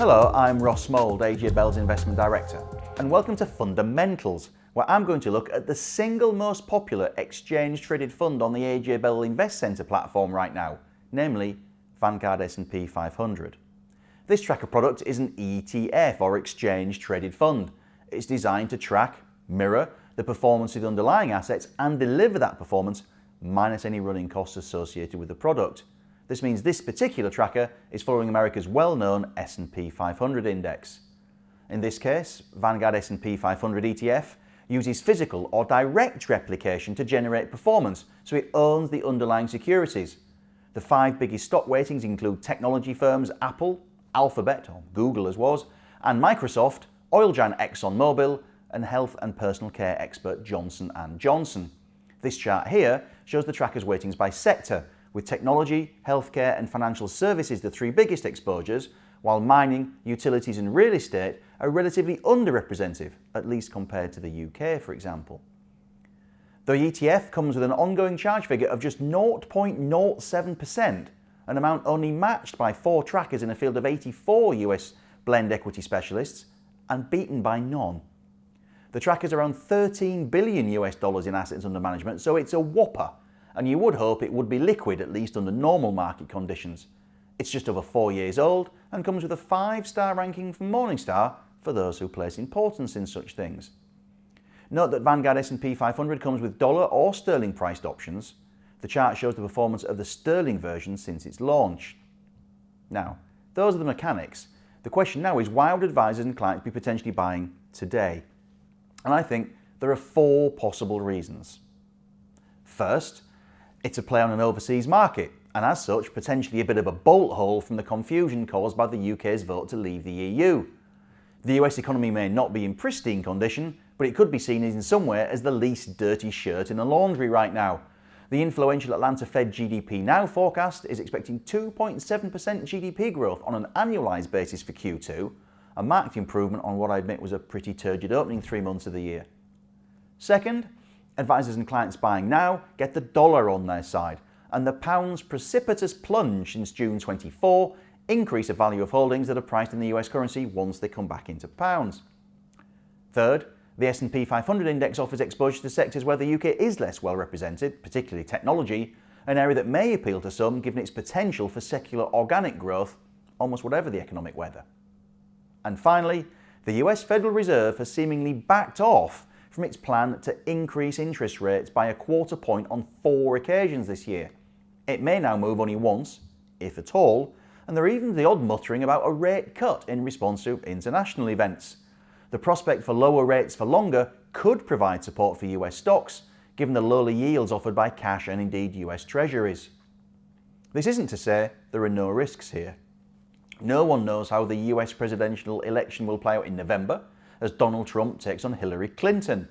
Hello, I'm Russ Mould, AJ Bell's Investment Director, and welcome to Fundamentals, where I'm going to look at the single most popular exchange-traded fund on the AJ Bell Invest Centre platform right now, namely Vanguard S&P 500. This tracker product is an ETF, or exchange-traded fund. It's designed to track, mirror, the performance of the underlying assets and deliver that performance minus any running costs associated with the product. This means this particular tracker is following America's well-known S&P 500 index. In this case, Vanguard S&P 500 ETF uses physical or direct replication to generate performance, so it owns the underlying securities. The 5 biggest stock weightings include technology firms Apple, Alphabet, or Google as was, and Microsoft, oil giant ExxonMobil, and health and personal care expert Johnson & Johnson. This chart here shows the tracker's weightings by sector, with technology, healthcare and financial services the 3 biggest exposures, while mining, utilities and real estate are relatively underrepresented, at least compared to the UK, for example. The ETF comes with an ongoing charge figure of just 0.07%, an amount only matched by 4 trackers in a field of 84 US blend equity specialists and beaten by none. The tracker's around $13 billion in assets under management, so it's a whopper, and you would hope it would be liquid at least under normal market conditions. It's just over 4 years old and comes with a 5-star ranking from Morningstar for those who place importance in such things. Note that Vanguard S&P 500 comes with dollar or sterling priced options. The chart shows the performance of the sterling version since its launch. Now, those are the mechanics. The question now is, why would advisors and clients be potentially buying today? And I think there are 4 possible reasons. First, it's a play on an overseas market, and as such, potentially a bit of a bolt hole from the confusion caused by the UK's vote to leave the EU. The US economy may not be in pristine condition, but it could be seen in some way as the least dirty shirt in the laundry right now. The influential Atlanta Fed GDP Now forecast is expecting 2.7% GDP growth on an annualised basis for Q2, a marked improvement on what I admit was a pretty turgid opening 3 months of the year. Second, advisors and clients buying now get the dollar on their side, and the pound's precipitous plunge since June 24 increase the value of holdings that are priced in the US currency once they come back into pounds. Third, the S&P 500 index offers exposure to sectors where the UK is less well represented, particularly technology, an area that may appeal to some given its potential for secular organic growth, almost whatever the economic weather. And finally, the US Federal Reserve has seemingly backed off from its plan to increase interest rates by 1/4 point on 4 occasions this year. It may now move only once, if at all, and there are even the odd muttering about a rate cut in response to international events. The prospect for lower rates for longer could provide support for US stocks, given the lowly yields offered by cash and indeed US Treasuries. This isn't to say there are no risks here. No one knows how the US presidential election will play out in November, as Donald Trump takes on Hillary Clinton.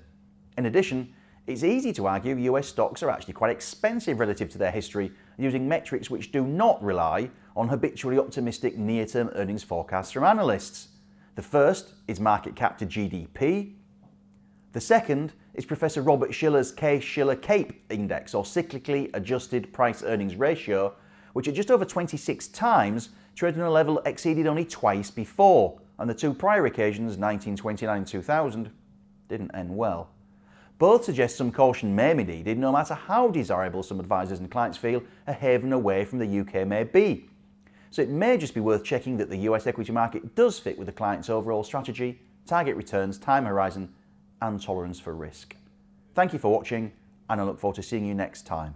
In addition, it's easy to argue US stocks are actually quite expensive relative to their history, using metrics which do not rely on habitually optimistic near-term earnings forecasts from analysts. The first is market cap to GDP. The second is Professor Robert Shiller's Case-Shiller-Cape Index, or cyclically adjusted price-earnings ratio, which at just over 26 times traded on a level exceeded only twice before, and the 2 prior occasions, 1929 and 2000, didn't end well. Both suggest some caution may be needed, no matter how desirable some advisors and clients feel a haven away from the UK may be. So it may just be worth checking that the US equity market does fit with the client's overall strategy, target returns, time horizon, and tolerance for risk. Thank you for watching, and I look forward to seeing you next time.